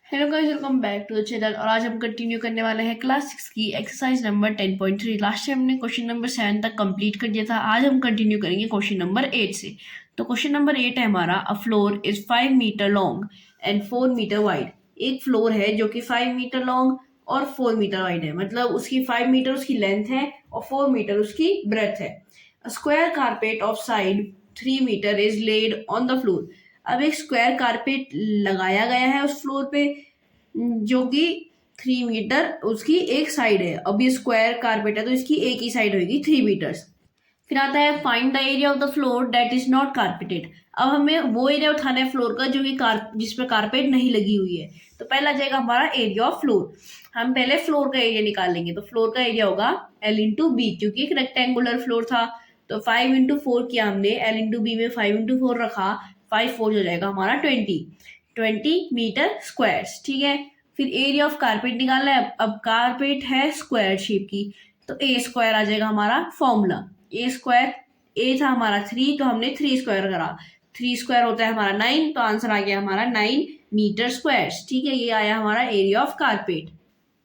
Hello guys, welcome back to the channel. और आज हम कंटिन्यू करने वाले हैं क्लास 6 की एक्सरसाइज नंबर 10.3। लास्ट टाइम हमने क्वेश्चन नंबर 7 तक कंप्लीट कर दिया था। आज हम कंटिन्यू करेंगे क्वेश्चन नंबर 8 से। तो क्वेश्चन नंबर 8 है हमारा, a floor is 5 metre long and 4 metre wide. एक फ्लोर है जो कि 5 मीटर लॉन्ग और 4 मीटर वाइड है, मतलब उसकी 5 मीटर उसकी लेंथ है और 4 मीटर उसकी ब्रेथ है। Square carpet of side 3 metre is laid on the floor. अब एक स्क्वायर कारपेट लगाया गया है उस फ्लोर पे, जो कि 3 मीटर उसकी एक साइड है। अब ये स्क्वायर कारपेट है तो इसकी एक ही साइड होगी 3 मीटर्स। फिर आता है find the area of the floor that is not carpeted. अब हमें वो एरिया उठाना है फ्लोर का जो कि जिसपे कारपेट नहीं लगी हुई है। तो पहला जाएगा हमारा एरिया ऑफ फ्लोर। हम पहले फ्लोर का एरिया निकालेंगे, तो फ्लोर का एरिया होगा L/B, क्योंकि एक रेक्टेंगुलर फ्लोर था। तो 5 × 4 किया हमने, L/B में 5 × 4 रखा, 5 4 हो जाएगा हमारा 20 मीटर स्क्वायर। ठीक है। फिर एरिया ऑफ कारपेट निकालना है। अब कारपेट है स्क्वायर शेप की, तो ए स्क्वायर आ जाएगा हमारा फॉर्मूला। ए स्क्वायर, ए था हमारा 3, तो हमने 3 स्क्वायर करा। 3 स्क्वायर होता है हमारा 9, तो आंसर आ गया हमारा 9 मीटर स्क्वायर। ठीक है, ये आया हमारा एरिया ऑफ कारपेट।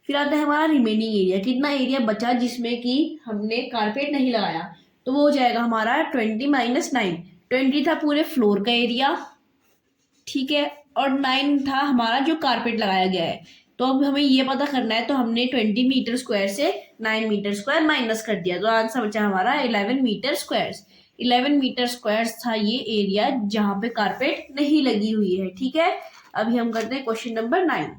फिर आता है हमारा रिमेनिंग एरिया, कितना एरिया बचा जिसमें कि हमने कारपेट नहीं लगाया। तो वो हो जाएगा हमारा 20 - 9। 20 था पूरे फ्लोर का एरिया, ठीक है, और 9 था हमारा जो कारपेट लगाया गया है। तो अब हमें ये पता करना है, तो हमने 20 मीटर स्क्वायर से 9 मीटर स्क्वायर माइनस कर दिया, तो आंसर बचा हमारा 11 मीटर स्क्वायर। 11 मीटर स्क्वायर था ये एरिया जहां पे कारपेट नहीं लगी हुई है। ठीक है, अभी हम करते हैं क्वेश्चन नंबर 9।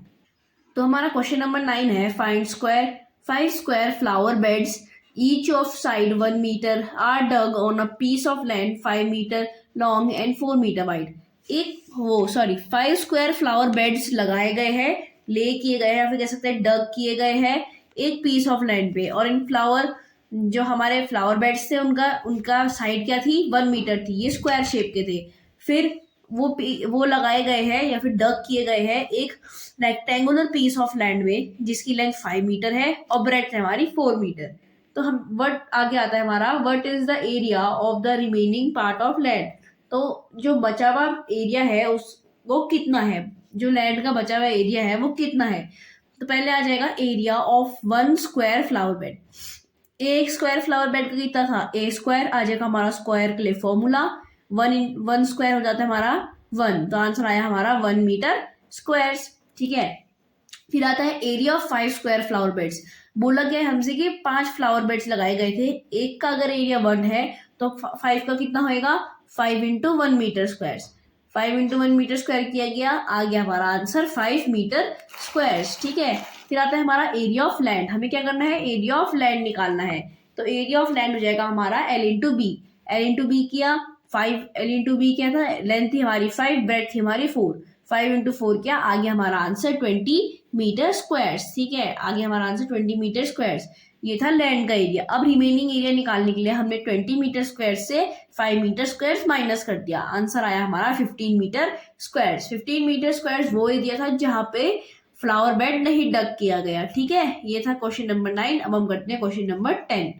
तो हमारा क्वेश्चन नंबर 9 है, find square 5 square flower beds each of side 1 metre are dug on a piece of land 5 metre long and 4 metre wide. एक वो सॉरी 5 स्क्वायर फ्लावर बेड्स लगाए गए हैं, ले किए गए हैं, या फिर कह सकते हैं डग किए गए हैं एक पीस ऑफ लैंड पे। और इन फ्लावर, जो हमारे फ्लावर बेड्स थे, उनका उनका साइड क्या थी, 1 मीटर थी, ये स्क्वायर शेप के थे। फिर वो लगाए गए हैं या फिर डग किए गए हैं एक रेक्टेंगुलर पीस ऑफ लैंड में, जिसकी लेंथ 5 मीटर है और ब्रेथ है हमारी 4 मीटर। तो हम व्हाट आगे आता है हमारा, what is the area of the remaining part of land. तो जो बचा हुआ एरिया है उस वो कितना है, जो लैंड का बचा हुआ एरिया है वो कितना है। तो पहले आ जाएगा area of 1 square flower bed. एक स्क्वायर फ्लावर बेड का कितना था, ए स्क्वायर आ जाएगा हमारा स्क्वायर के लिए फॉर्मूला। 1 स्क्वायर हो जाता है हमारा 1, तो आंसर आया हमारा 1 मीटर स्क्वायर। ठीक है। फिर आता है area of 5 square flower beds. बोला गया है हमसे कि 5 फ्लावर बेड्स लगाए गए थे, एक का अगर एरिया 1 है तो 5 का कितना होएगा, 5 × 1 मीटर स्क्वायर। 5 × 1 मीटर स्क्वायर किया गया, आ गया हमारा आंसर 5 मीटर स्क्वायर। ठीक है। फिर आता है हमारा एरिया ऑफ लैंड। हमें क्या करना है, एरिया ऑफ लैंड निकालना है। तो एरिया ऑफ लैंड हो जाएगा हमारा L/B। L/B किया, 5 L/B क्या था, लेंथ थी हमारी 5, ब्रेथ थी हमारी 4। 5 × 4 क्या, आ गया हमारा आंसर 20 मीटर स्क्वायर। ठीक है, आ गया हमारा आंसर 20 मीटर स्क्वायर। ये था लैंड का एरिया। अब रिमेनिंग एरिया निकालने के लिए हमने 20 मीटर स्क्वायर से 5 मीटर स्क्वायर माइनस कर दिया, आंसर आया हमारा 15 मीटर स्क्वायर। 15 मीटर स्क्वायर वो एरिया था जहां पे फ्लावर बेड नहीं डग किया गया। ठीक है, ये था क्वेश्चन नंबर 9। अब हम करते हैं क्वेश्चन नंबर 10।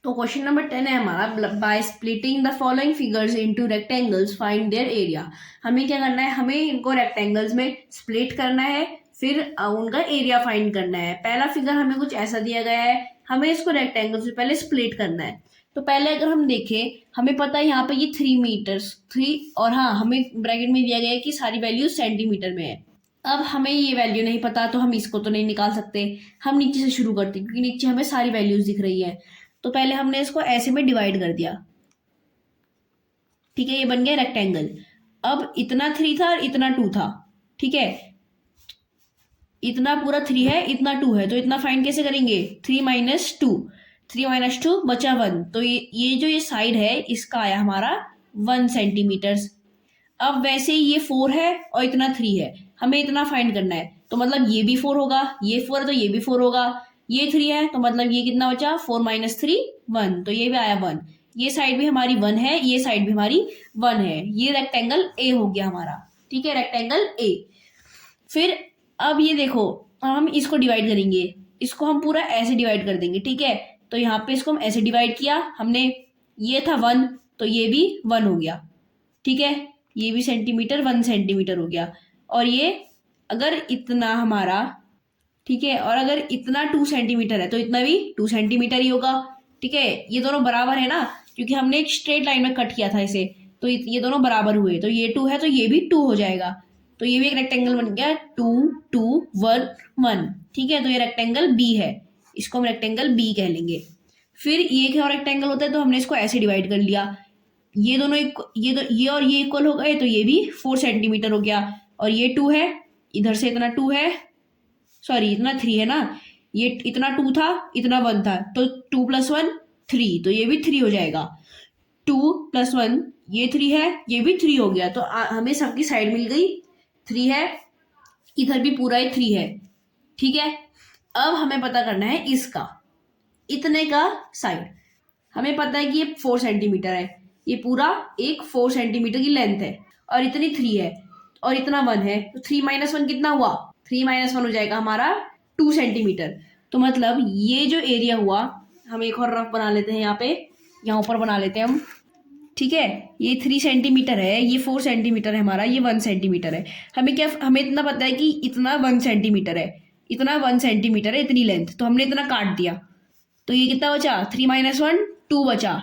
तो क्वेश्चन नंबर 10 है हमारा, by splitting the following figures into rectangles find their area. हमें क्या करना है, हमें इनको रेक्टेंगल्स में स्प्लिट करना है, फिर उनका एरिया फाइंड करना है। पहला फिगर हमें कुछ ऐसा दिया गया है, हमें इसको रेक्टेंगल्स में पहले स्प्लिट करना है। तो पहले अगर हम देखें, हमें पता है यहाँ पे ये 3 मीटर्स 3, और हाँ हमें ब्रैकेट में दिया गया है कि सारी वैल्यू सेंटीमीटर में है। अब हमें ये वैल्यू नहीं पता, तो हम इसको तो नहीं निकाल सकते। हम नीचे से शुरू करते हैं, क्योंकि नीचे हमें सारी वैल्यूज दिख रही है। तो पहले हमने इसको ऐसे में डिवाइड कर दिया। ठीक है, ये बन गया रेक्टेंगल। अब इतना 3 था और इतना 2 था। ठीक है, इतना पूरा 3 है, इतना 2 है, तो इतना फाइंड कैसे करेंगे, 3 - 2। 3 - 2 बचा 1, तो ये जो ये साइड है इसका आया हमारा 1 सेंटीमीटर। अब वैसे ही ये 4 है और इतना 3 है, हमें इतना फाइंड करना है। तो मतलब ये भी 4 होगा, ये 4 है तो ये भी 4 होगा, ये 3 है तो मतलब ये कितना बचा, 4 - 3 1, तो ये भी आया 1। ये साइड भी हमारी 1 है, ये साइड भी हमारी 1 है। ये रेक्टेंगल ए हो गया हमारा। ठीक है, रेक्टेंगल ए। फिर अब ये देखो, हम इसको डिवाइड करेंगे, इसको हम पूरा ऐसे डिवाइड कर देंगे। ठीक है, तो यहाँ पे इसको हम ऐसे डिवाइड किया हमने, ये था 1 तो ये भी 1 हो गया। ठीक है, ये भी सेंटीमीटर 1 सेंटीमीटर हो गया, और ये अगर इतना हमारा, ठीक है, और अगर इतना 2 सेंटीमीटर है तो इतना भी 2 सेंटीमीटर ही होगा, ठीक है। ये दोनों बराबर है ना, क्योंकि हमने एक स्ट्रेट लाइन में कट किया था इसे, तो ये दोनों बराबर हुए, तो ये 2 है तो ये भी 2 हो जाएगा, तो ये भी एक रेक्टेंगल बन गया 2 2 1 1, ठीक है। तो ये रेक्टेंगल बी है, इसको हम रेक्टेंगल बी कह लेंगे। फिर ये क्या रेक्टेंगल होता है, तो हमने इसको ऐसे डिवाइड कर लिया, ये दोनों ये और ये इक्वल हो गए, तो ये भी 4 सेंटीमीटर हो गया, और ये 2 है, इधर से इतना 2 है, सॉरी इतना 3 है ना, ये इतना 2 था इतना 1 था, तो 2 + 1 3, तो ये भी 3 हो जाएगा। 2 + 1 ये 3 है, ये भी 3 हो गया, तो हमें सबकी साइड मिल गई 3 है, इधर भी पूरा ही 3 है, ठीक है। अब हमें पता करना है इसका, इतने का साइड। हमें पता है कि ये 4 सेंटीमीटर है, ये पूरा एक 4 सेंटीमीटर की लेंथ है, और इतनी 3 है, और इतना 1 है, तो 3 - 1 कितना हुआ, 3 - 1 हो जाएगा हमारा 2 सेंटीमीटर। तो मतलब ये जो एरिया हुआ, हम एक और रफ बना लेते हैं, यहाँ ऊपर बना लेते हैं हम, ठीक है। ये 3 सेंटीमीटर है, ये 4 सेंटीमीटर है हमारा, ये 1 सेंटीमीटर है। हमें इतना पता है कि इतना 1 सेंटीमीटर है, इतना 1 सेंटीमीटर है इतनी लेंथ, तो हमने इतना काट दिया, तो ये कितना बचा, 3 - 1 2 बचा,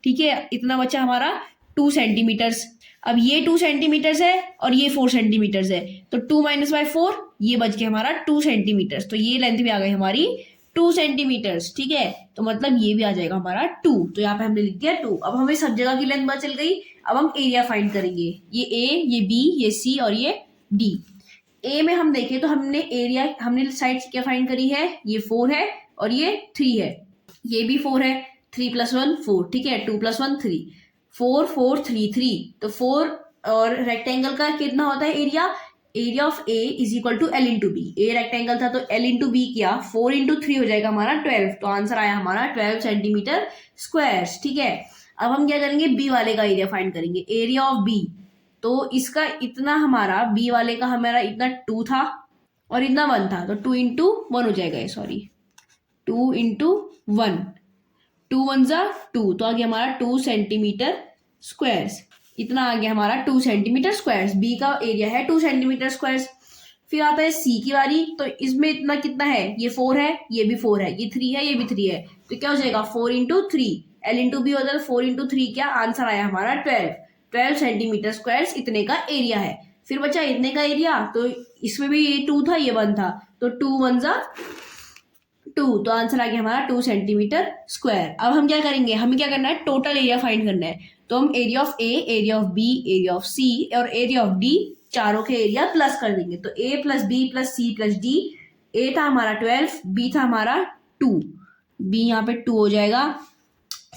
ठीक है। इतना बचा हमारा 2 सेंटीमीटर्स। अब ये 2 सेंटीमीटर्स है और ये 4 सेंटीमीटर्स है, तो 2 - 4 ये बच गया हमारा 2 सेंटीमीटर्स, तो ये लेंथ भी आ गई हमारी 2 सेंटीमीटर्स, ठीक है। तो मतलब ये भी आ जाएगा हमारा 2, तो यहाँ पे हमने लिख दिया 2। अब हमें सब जगह की लेंथ पता चल गई, अब हम एरिया फाइंड करेंगे, ये ए, ये बी, ये सी और ये डी। ए में हम देखें तो हमने साइड क्या फाइंड करी है, ये 4 है और ये 3 है, ये भी 4 है, 3 + 1 4, ठीक है, 2 + 1 3, 4 4 3 3, तो 4, और रेक्टेंगल का कितना होता है area of A = L × B। A rectangle था तो L × B किया, 4 × 3 हो जाएगा हमारा 12, तो आंसर आया हमारा 12 सेंटीमीटर स्क्वायर्स, ठीक है। अब हम क्या करेंगे, बी वाले का एरिया फाइंड करेंगे, एरिया ऑफ बी। तो इसका इतना हमारा बी वाले का हमारा इतना 2 था और इतना 1 था, तो 2 × 1 हो जाएगा, सॉरी 2 × 1, 2 × 1 = 2, तो आ गया हमारा 2 सेंटीमीटर स्क्वायर्स, इतना आ गया हमारा 2 सेंटीमीटर स्क्वायर्स। बी का एरिया है 2 सेंटीमीटर स्क्वायर्स। फिर आता है सी की बारी, तो इसमें इतना कितना है, ये 4 है, ये भी 4 है, ये 3 है, ये भी 3 है, तो क्या हो जाएगा 4 × 3, L × B होता है 4 × 3, क्या आंसर आया हमारा 12 सेंटीमीटर स्क्वायर्स, इतने का एरिया है। फिर बचा इतने का एरिया, तो इसमें भी ये 2 था, ये 1 था, तो 2 × 1 = 2, तो आंसर आ गया हमारा 2 सेंटीमीटर स्क्वायर। अब हम क्या करेंगे, हमें क्या करना है, टोटल एरिया फाइंड करना है, तो हम area of A, area of B, area of C और एरिया ऑफ डी, चारों के एरिया प्लस कर देंगे, तो a + b + c + d, a था हमारा 12, b था हमारा 2, b यहाँ पे 2 हो जाएगा,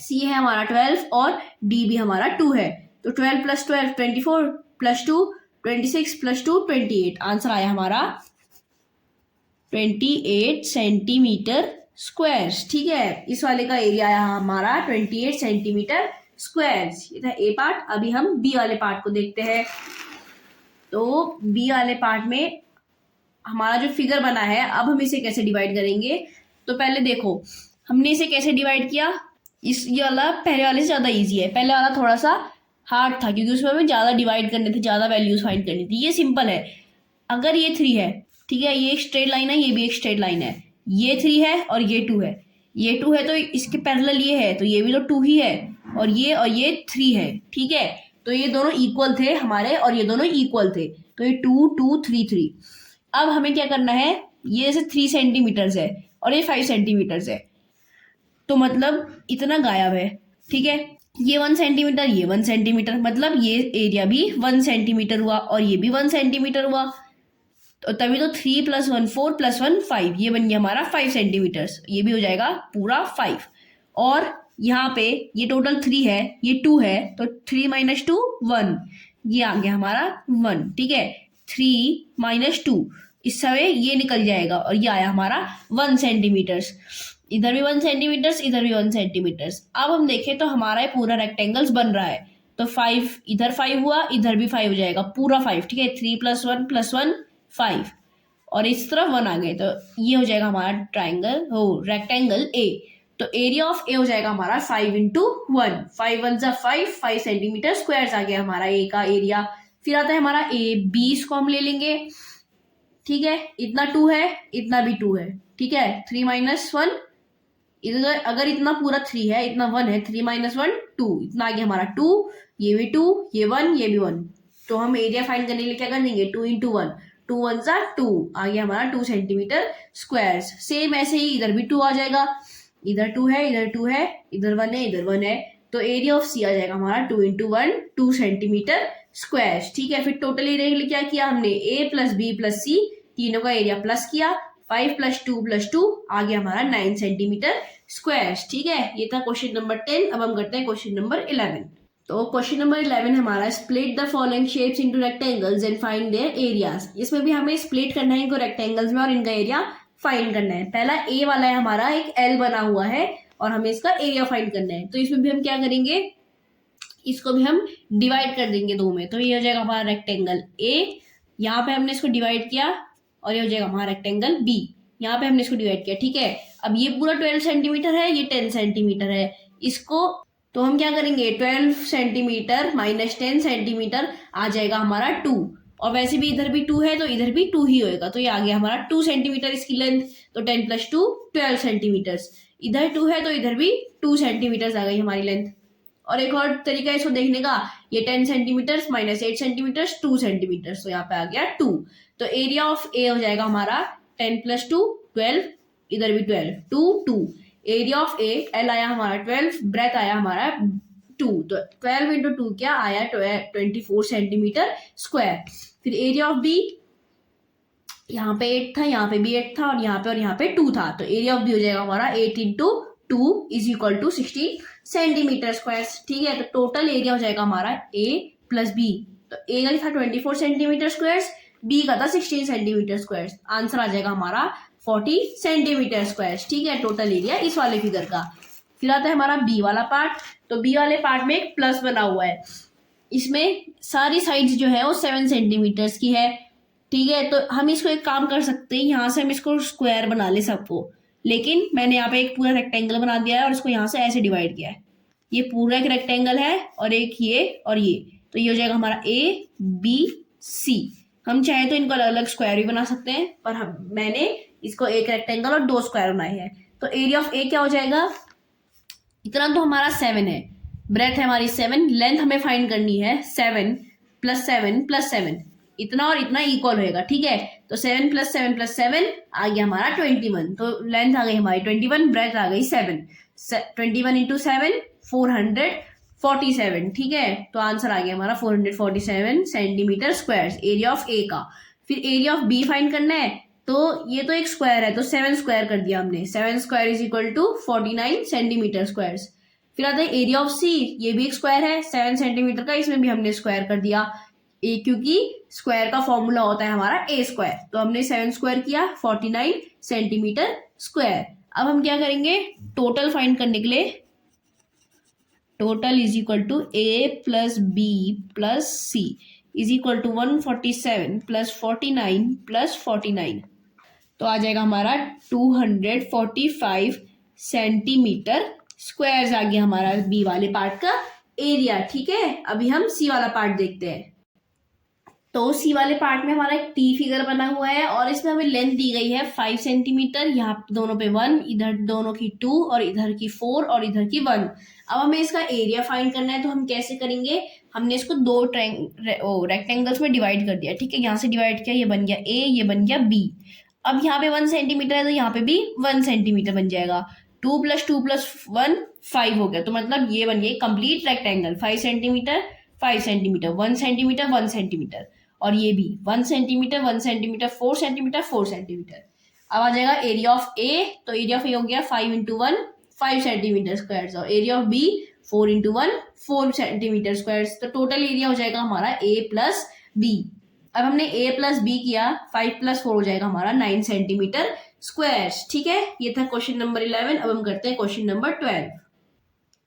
c है हमारा 12 और d भी हमारा 2 है, तो 12 + 12 24 + 2 26 + 2 28, आंसर आया हमारा 28 सेंटीमीटर स्क्वायर्स, ठीक है। इस वाले का एरिया आया हमारा 28 सेंटीमीटर स्क्वायर्स, ये था ए पार्ट। अभी हम बी वाले पार्ट को देखते हैं, तो बी वाले पार्ट में हमारा जो फिगर बना है, अब हम इसे कैसे डिवाइड करेंगे, तो पहले देखो हमने इसे कैसे डिवाइड किया, ये वाला पहले वाले से ज़्यादा इजी है, पहले वाला थोड़ा सा हार्ड था क्योंकि उसमें हमें ज़्यादा डिवाइड करने थे, ज़्यादा वैल्यूज फाइंड करनी थी। ये सिंपल है, अगर ये 3 है, ठीक है, ये एक स्ट्रेट लाइन है, ये भी एक स्ट्रेट लाइन है, ये 3 है और ये 2 है, ये 2 है तो इसके पैरेलल ये है, तो ये भी तो 2 ही है, और ये 3 है, ठीक है। तो ये दोनों इक्वल थे हमारे और ये दोनों इक्वल थे, तो ये 2 2 3 3। अब हमें क्या करना है, ये जैसे 3 सेंटीमीटर्स है और ये 5 सेंटीमीटर्स है, तो मतलब इतना गायब है, ठीक है। ये 1 सेंटीमीटर, ये 1 सेंटीमीटर, मतलब ये एरिया भी 1 सेंटीमीटर हुआ और ये भी 1 सेंटीमीटर हुआ, तो तभी तो 3 + 1 4 + 1 5, ये बन गया हमारा 5 सेंटीमीटर्स, ये भी हो जाएगा पूरा 5। और यहाँ पे ये टोटल 3 है, ये 2 है, तो 3 - 2 1, ये आ गया हमारा 1, ठीक है। 3 - 2, इस समय ये निकल जाएगा और ये आया हमारा 1 सेंटीमीटर्स, इधर भी 1 सेंटीमीटर्स, इधर भी 1 सेंटीमीटर्स। अब हम देखें तो हमारा ये पूरा रेक्टेंगल्स बन रहा है, तो 5 इधर 5 हुआ, इधर भी 5 हो जाएगा, पूरा 5, ठीक है। 3 + 1 + 1 5, और इस तरफ 1 आ गए, तो ये हो जाएगा हमारा रेक्टेंगल ए। तो एरिया ऑफ ए हो जाएगा हमारा 5 × 1, 5 1 = 5, 5 सेंटीमीटर स्क्वायर्स आ गया हमारा ए का एरिया। फिर आता है हमारा ए बी, इसको हम ले लेंगे, ठीक है, इतना 2 है, इतना भी 2 है, ठीक है, 3 माइनस 1, इधर अगर इतना पूरा 3 है, इतना 1 है, 3 माइनस 1 2, इतना आ गया हमारा 2, ये भी 2, ये 1, ये भी 1। तो हम एरिया फाइंड करने के लिए क्या कर देंगे, 2 इंटू 1, 2 1 सा 2, आ गया हमारा 2 सेंटीमीटर स्क्वायर। सेम ऐसे ही इधर भी 2 आ जाएगा, इधर 2 है, इधर 2 है, इधर 1 है, इधर 1 है, तो एरिया ऑफ सी आ जाएगा हमारा 2 इंटू 1 2 सेंटीमीटर स्क्वायर। ठीक है, फिर टोटल एरिया के लिए क्या किया हमने, ए प्लस बी प्लस सी तीनों का एरिया प्लस किया, 5 प्लस 2 आ गया हमारा 9 सेंटीमीटर स्क्वायर। ठीक है, ये था क्वेश्चन नंबर 10। अब हम करते हैं क्वेश्चन नंबर 11। तो क्वेश्चन नंबर 11 हमारा, split the following shapes into rectangles and find there areas. इसमें भी हमें स्प्लिट करना है इनको रेक्टेंगल्स में और इनका एरिया फाइंड करना है। पहला ए वाला है हमारा, एक एल बना हुआ है और हमें इसका एरिया फाइंड करना है। तो इसमें भी हम क्या करेंगे, इसको भी हम डिवाइड कर देंगे दो में। तो ये हो जाएगा हमारा रेक्टेंगल ए, यहाँ पे हमने इसको डिवाइड किया, और ये हो जाएगा हमारा रेक्टेंगल बी, यहाँ पे हमने इसको डिवाइड किया। ठीक है, अब ये पूरा 12 सेंटीमीटर है, ये 10 सेंटीमीटर है, इसको तो हम क्या करेंगे, 12 सेंटीमीटर माइनस 10 सेंटीमीटर आ जाएगा हमारा 2, और वैसे भी इधर भी 2 है तो इधर भी 2 ही होएगा, तो ये आ गया हमारा 2 सेंटीमीटर इसकी लेंथ। तो 10 प्लस 2 12 सेंटीमीटर्स, इधर 2 है तो इधर भी 2 सेंटीमीटर्स आ गई हमारी लेंथ। और एक और तरीका है इसको देखने का, ये 10 सेंटीमीटर माइनस 8 सेंटीमीटर 2 सेंटीमीटर, तो यहाँ पे आ गया 2। तो एरिया ऑफ ए हो जाएगा हमारा 10 प्लस 2 12, इधर भी 12, 2 2। एरिया ऑफ ए, एल आया हमारा 12, ब्रेथ आया हमारा 2, तो 12 इंटू 2 क्या आया, 24 सेंटीमीटर स्क्वायर। फिर एरिया ऑफ बी, यहाँ पे 8 था, यहाँ पे भी 8 था, और यहाँ पे 2 था, तो एरिया ऑफ बी हो जाएगा हमारा 8 into 2 is equal to 16 centimetre square. ठीक है, तो टोटल एरिया हो जाएगा हमारा ए प्लस बी। तो ए का था 24 सेंटीमीटर स्क्वायर, बी का था 16 सेंटीमीटर स्क्वायर, आंसर आ जाएगा हमारा 40 सेंटीमीटर स्क्वायर। ठीक है, टोटल एरिया इस वाले फिगर का। फिर आता है हमारा बी वाला पार्ट। तो बी वाले पार्ट में एक प्लस बना हुआ है, इसमें सारी साइड्स जो है वो 7 सेंटीमीटर्स की है। ठीक है, तो हम इसको एक काम कर सकते हैं, यहाँ से हम इसको स्क्वायर बना ले सबको, लेकिन मैंने यहाँ पे एक पूरा रेक्टेंगल बना दिया है और इसको यहाँ से ऐसे डिवाइड किया है। ये पूरा एक रेक्टेंगल है और एक ये और ये, तो ये हो जाएगा हमारा ए बी सी। हम चाहे तो इनको अलग अलग स्क्वायर भी बना सकते हैं, पर मैंने इसको एक रेक्टेंगल और 2 स्क्वायर बनाए हैं। तो एरिया ऑफ ए क्या हो जाएगा, इतना तो हमारा 7 है, ब्रेथ है हमारी 7, लेंथ हमें फाइंड करनी है 7 प्लस 7 प्लस 7, इतना और इतना इक्वल होएगा। ठीक है, तो 7 प्लस 7 प्लस 7 आ गया हमारा 21, तो लेंथ आ गई हमारी 21, ब्रेथ आ गई 7, 21 इंटू 7 447। ठीक है, तो आंसर आ गया हमारा 447 सेंटीमीटर स्क्वायर एरिया ऑफ ए का। फिर एरिया ऑफ बी फाइंड करना है, तो ये तो एक स्क्वायर है, तो 7 स्क्वायर कर दिया हमने, 7 square is equal to 49 centimetre square. फिर आता है एरिया ऑफ सी, ये भी एक स्क्वायर है 7 सेंटीमीटर का, इसमें भी हमने स्क्वायर कर दिया, ए क्योंकि स्क्वायर का फॉर्मूला होता है हमारा ए स्क्वायर, तो हमने 7 स्क्वायर किया 49 सेंटीमीटर स्क्वायर। अब हम क्या करेंगे, टोटल फाइंड करने के लिए, total is equal to A plus B plus C is equal to 147 plus 49 plus 49, तो आ जाएगा हमारा 245 सेंटीमीटर स्क्वायर आ गया हमारा बी वाले पार्ट का एरिया। ठीक है, अभी हम सी वाला पार्ट देखते हैं। तो सी वाले पार्ट में हमारा एक टी फिगर बना हुआ है और इसमें हमें लेंथ दी गई है 5 सेंटीमीटर, यहाँ दोनों पे 1, इधर दोनों की 2 और इधर की 4 और इधर की 1। अब हमें इसका एरिया फाइंड करना है, तो हम कैसे करेंगे, हमने इसको 2 रेक्टेंगल्स में डिवाइड कर दिया। ठीक है, यहाँ से डिवाइड किया, ये बन गया ए, ये बन गया बी। अब यहाँ पे 1 सेंटीमीटर है तो यहाँ पे भी 1 सेंटीमीटर बन जाएगा, 2 प्लस 2 प्लस 1 5 हो गया, तो मतलब ये बन गया complete rectangle 5 centimetre 5 centimetre 1 centimetre 1 centimetre, और ये भी 1 सेंटीमीटर 1 सेंटीमीटर 4 सेंटीमीटर 4 सेंटीमीटर। अब आ जाएगा एरिया ऑफ ए, तो एरिया ऑफ ए हो गया 5 इंटू 1 5 सेंटीमीटर स्क्वायर, और area of B 4 into 1 4 centimetre square. तो टोटल एरिया हो जाएगा हमारा ए प्लस बी। अब हमने ए प्लस बी किया, 5 प्लस 4 हो जाएगा हमारा 9 सेंटीमीटर स्क्वायर। ठीक है, ये था क्वेश्चन नंबर 11। अब हम करते हैं क्वेश्चन नंबर 12।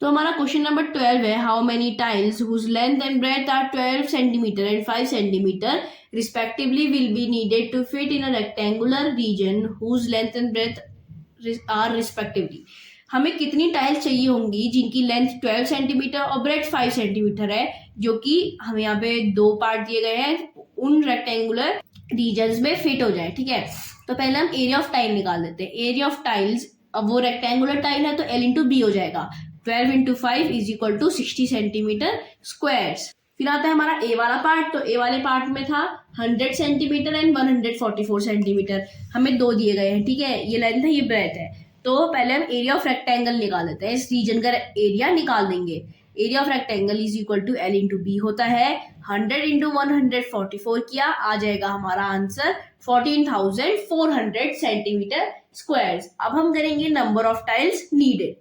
तो हमारा क्वेश्चन नंबर 12 है, how many tiles whose length and breadth are 12 centimetre and 5 centimetre respectively will be needed to fit in a rectangular region whose length and breadth are respectively. हमें कितनी tiles चाहिए होंगी जिनकी length 12 centimetre और breadth 5 centimetre है, जो कि हमें यहाँ पे 2 पार्ट दिए गए हैं उन रेक्टेंगुलर रीजन्स में फिट हो जाए, ठीक है। तो पहले हम एरिया ऑफ टाइल निकाल देते हैं। एरिया ऑफ टाइल्स, अब वो रेक्टेंगुलर टाइल है तो L इंटू बी हो जाएगा। 12 into 5 is equal to 60 centimetre squares. फिर आता है हमारा ए वाला पार्ट। तो ए वाले पार्ट में था 100 सेंटीमीटर एंड 144 सेंटीमीटर, हमें दो दिए गए हैं, ठीक है। ये लेंथ है, ये ब्रेथ है। तो पहले हम एरिया ऑफ रेक्टेंगल निकाल देते हैं, इस रीजन का एरिया निकाल देंगे। Area of rectangle is equal to L into B होता है। 100 इंटू 144 किया, आ जाएगा हमारा आंसर 14,400 सेंटीमीटर स्क्वायर्स। अब हम करेंगे number of tiles needed.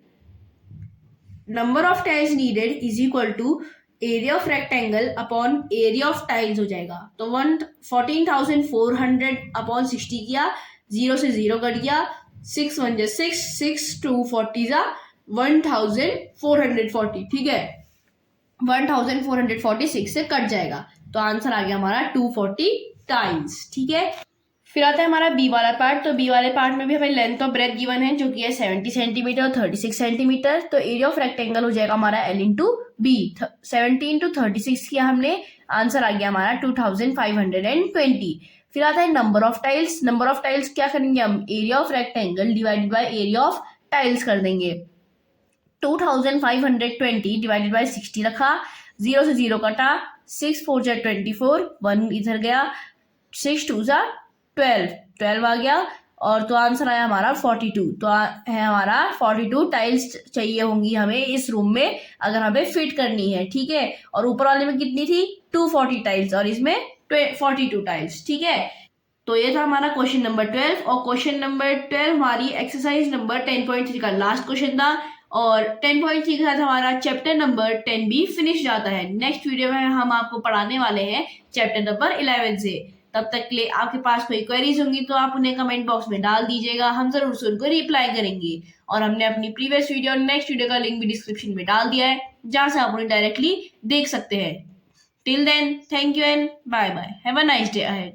Number of tiles needed is equal to area of rectangle upon area of tiles हो जाएगा। तो 14,400 अपॉन 60 किया, 0 से 0 कट गया, 6 1 जा 6, 6 2 40 जा 1440, ठीक है। 1446 से कट जाएगा, तो आंसर आ गया हमारा 240 टाइल्स, ठीक है। फिर आता है हमारा बी वाला पार्ट। तो बी वाले पार्ट में भी हमें लेंथ और ब्रेथ गिवन है, जो कि है 70 सेंटीमीटर और 36 सेंटीमीटर। तो एरिया ऑफ रेक्टेंगल हो जाएगा हमारा L इंटू बी। 70 इंटू 36 किया हमने, आंसर आ गया हमारा 2520। फिर आता है number of tiles. Number of tiles क्या करेंगे हम, area of rectangle divided by area of tiles कर देंगे। 2520 डिवाइडेड बाय 60 रखा, 0 से 0 कटा, 6 4 जा 24, 1 इधर गया, 6 2 जा 12 आ गया, और तो आंसर आया हमारा 42। तो है हमारा 42 टाइल्स चाहिए होंगी हमें इस रूम में, अगर हमें फिट करनी है, ठीक है। और ऊपर वाले में कितनी थी, 240 टाइल्स, और इसमें 42 टाइल्स, ठीक है। तो ये था हमारा क्वेश्चन नंबर 12, और क्वेश्चन नंबर 12 हमारी एक्सरसाइज नंबर 10.3 का लास्ट क्वेश्चन था, और 10.3 के साथ हमारा चैप्टर नंबर 10 भी फिनिश जाता है। नेक्स्ट वीडियो में हम आपको पढ़ाने वाले हैं चैप्टर नंबर 11 से। तब तक के लिए आपके पास कोई क्वेरीज होंगी तो आप उन्हें कमेंट बॉक्स में डाल दीजिएगा, हम जरूर से उनको रिप्लाई करेंगे। और हमने अपनी प्रीवियस वीडियो और नेक्स्ट वीडियो का लिंक भी डिस्क्रिप्शन में डाल दिया है, जहां से आप उन्हें डायरेक्टली देख सकते हैं। Till then, thank you and bye bye, have a nice day ahead.